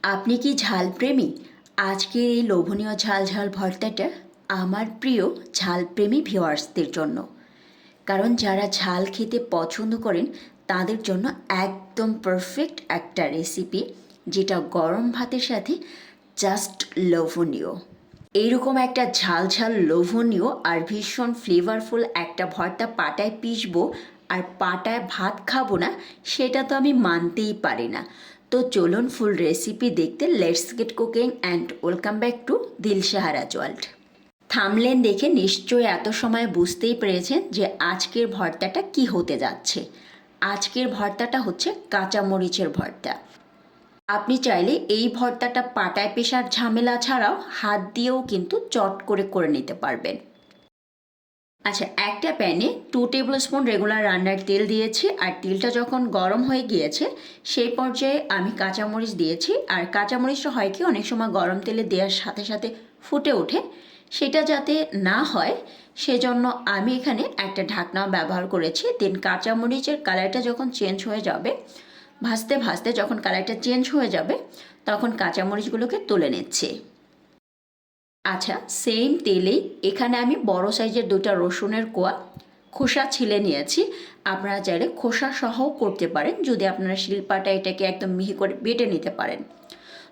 আপনি কি ঝাল প্রেমী? আজকের এই লোভনীয় ঝাল ঝাল ভর্তাটা আমার প্রিয় ঝাল প্রেমী ভিউয়ার্সদের জন্য। কারণ যারা ঝাল খেতে পছন্দ করেন তাদের জন্য একদম পারফেক্ট একটা রেসিপি, যেটা গরম ভাতের সাথে জাস্ট লোভনীয়। এইরকম একটা ঝাল ঝাল লোভনীয় আর ভীষণ ফ্লেভারফুল একটা ভর্তা পাটায় পিষবো আর পাটায় ভাত খাবো না, সেটা তো আমি মানতেই পারি না। তো চলুন ফুল রেসিপি দেখতে। Let's get cooking and welcome back to Dilshaharaj world. থামলেন দেখে নিশ্চয়ই এত সময় বুঝতেই পেরেছেন যে আজকের ভর্তাটা কি হতে যাচ্ছে। আজকের ভর্তাটা হচ্ছে কাঁচামরিচের ভর্তা। আপনি চাইলে এই ভর্তাটা পাটায় পেশার ঝামেলা ছাড়াও হাত দিয়েও কিন্তু চট করে করে নিতে পারবেন। আচ্ছা, একটা প্যানে 2 টেবিল স্পুন রেগুলার রান্নার তেল দিয়েছি, আর তেলটা যখন গরম হয়ে গিয়েছে সেই পর্যায়ে আমি কাঁচামরিচ দিয়েছি। আর কাঁচামরিচটা হয় কি, অনেক সময় গরম তেলে দেওয়ার সাথে সাথে ফুটে ওঠে, সেটা যাতে না হয় সেজন্য আমি এখানে একটা ঢাকনা ব্যবহার করেছি। দেন কাঁচামরিচের কালারটা যখন চেঞ্জ হয়ে যাবে, ভাজতে ভাজতে যখন কালারটা চেঞ্জ হয়ে যাবে, তখন কাঁচামরিচগুলোকে তুলে নিচ্ছি। আচ্ছা, সেম তেলেই এখানে আমি বড় সাইজের 2টা রসুনের কোয়া খোসা ছিলে নিয়েছি। আপনারা চাইলে খোসা সহও করতে পারেন, যদি আপনারা শিলপাটা এটাকে একদম মিহি করে বেটে নিতে পারেন।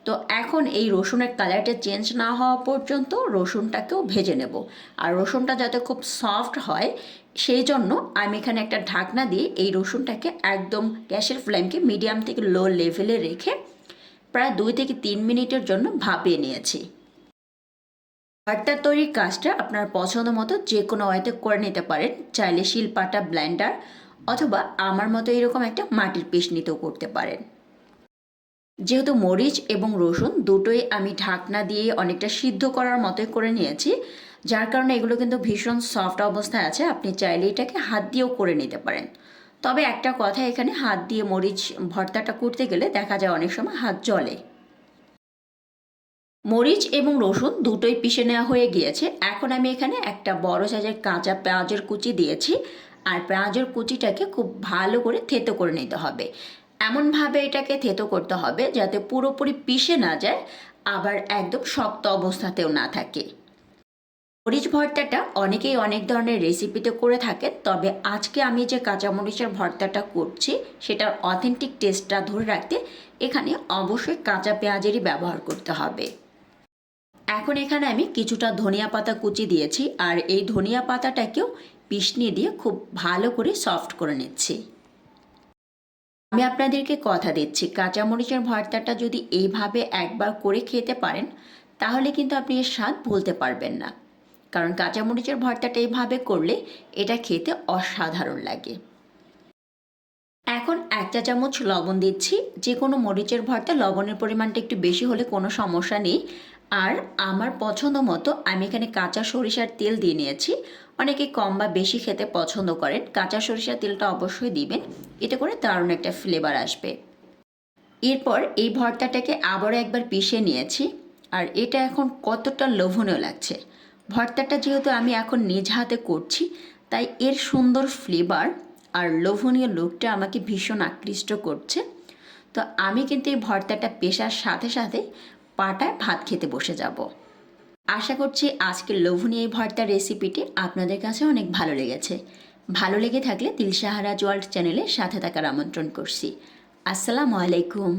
তো এখন এই রসুনের কালারটা চেঞ্জ না হওয়া পর্যন্ত রসুনটাকেও ভেজে নেব। আর রসুনটা যাতে খুব সফট হয় সেই জন্য আমি এখানে একটা ঢাকনা দিয়ে এই রসুনটাকে একদম গ্যাসের ফ্লেমকে মিডিয়াম থেকে লো লেভেলে রেখে প্রায় 2 থেকে 3 মিনিটের জন্য ভাপিয়ে নিয়েছি। ভর্তা তৈরির কাজটা আপনার পছন্দ মতো যে কোনো ওয়েতে করে নিতে পারেন, চাইলে শিলপাটা, ব্লেন্ডার অথবা আমার মতো এরকম একটা মাটির পিষনিতেও করতে পারেন। যেহেতু মরিচ এবং রসুন দুটোই আমি ঢাকনা দিয়ে অনেকটা সিদ্ধ করার মতোই করে নিয়েছি, যার কারণে এগুলো কিন্তু ভীষণ সফট অবস্থায় আছে। আপনি চাইলে এটাকে হাত দিয়েও করে নিতে পারেন। তবে একটা কথা, এখানে হাত দিয়ে মরিচ ভর্তাটা করতে গেলে দেখা যায় অনেক সময় হাত জ্বলে। মরিচ এবং রসুন দুটোই পিষে নেওয়া হয়ে গিয়েছে। এখন আমি এখানে একটা বড় সাইজের কাঁচা পেঁয়াজের কুচি দিয়েছি, আর পেঁয়াজের কুচিটাকে খুব ভালো করে থেতো করে নিতে হবে। এমনভাবে এটাকে থেতো করতে হবে যাতে পুরোপুরি পিষে না যায়, আবার একদম শক্ত অবস্থাতেও না থাকে। মরিচ ভর্তাটা অনেকেই অনেক ধরনের রেসিপিতে করে থাকেন, তবে আজকে আমি যে কাঁচামরিচের ভর্তাটা করছি সেটার অথেন্টিক টেস্টটা ধরে রাখতে এখানে অবশ্যই কাঁচা পেঁয়াজেরই ব্যবহার করতে হবে। এখন এখানে আমি কিছুটা ধনিয়া পাতা কুচি দিয়েছি, আর এই ধনিয়া পাতাটাকেও পিষনি দিয়ে খুব ভালো করে সফট করে নিচ্ছি। আমি আপনাদেরকে কথা দিচ্ছি, কাঁচামরিচের ভর্তাটা যদি এইভাবে একবার করে খেতে পারেন তাহলে কিন্তু আপনি এর স্বাদ ভুলতে পারবেন না। কারণ কাঁচামরিচের ভর্তাটা এইভাবে করলে এটা খেতে অসাধারণ লাগে। এখন 1 চা চামচ লবণ দিচ্ছি। যে কোনো মরিচের ভর্তা লবণের পরিমাণটা একটু বেশি হলে কোনো সমস্যা নেই। আর আমার পছন্দ মতো আমি এখানে কাঁচা সরিষার তেল দিয়ে নিয়েছি। অনেকে কম বা বেশি খেতে পছন্দ করেন, কাঁচা সরিষার তেলটা অবশ্যই দিবেন, এতে করে দারুণ একটা ফ্লেভার আসবে। এরপর এই ভর্তাটাকে আবারও একবার পিষে নিয়েছি, আর এটা এখন কতটা লোভনীয় লাগছে। ভর্তাটা যেহেতু আমি এখন নিজ হাতে করছি, তাই এর সুন্দর ফ্লেভার আর লোভনীয় লুকটা আমাকে ভীষণ আকৃষ্ট করছে। তো আমি কিন্তু এই ভর্তাটা পেশার সাথে সাথে পাটায় ভাত খেতে বসে যাব। আশা করছি আজকের লোভনীয় এই ভর্তার রেসিপিটি আপনাদের কাছে অনেক ভালো লেগেছে। ভালো লেগে থাকলে দিলশাহারাজ ওয়ার্ল্ড চ্যানেলের সাথে থাকার আমন্ত্রণ করছি। আসসালামু আলাইকুম।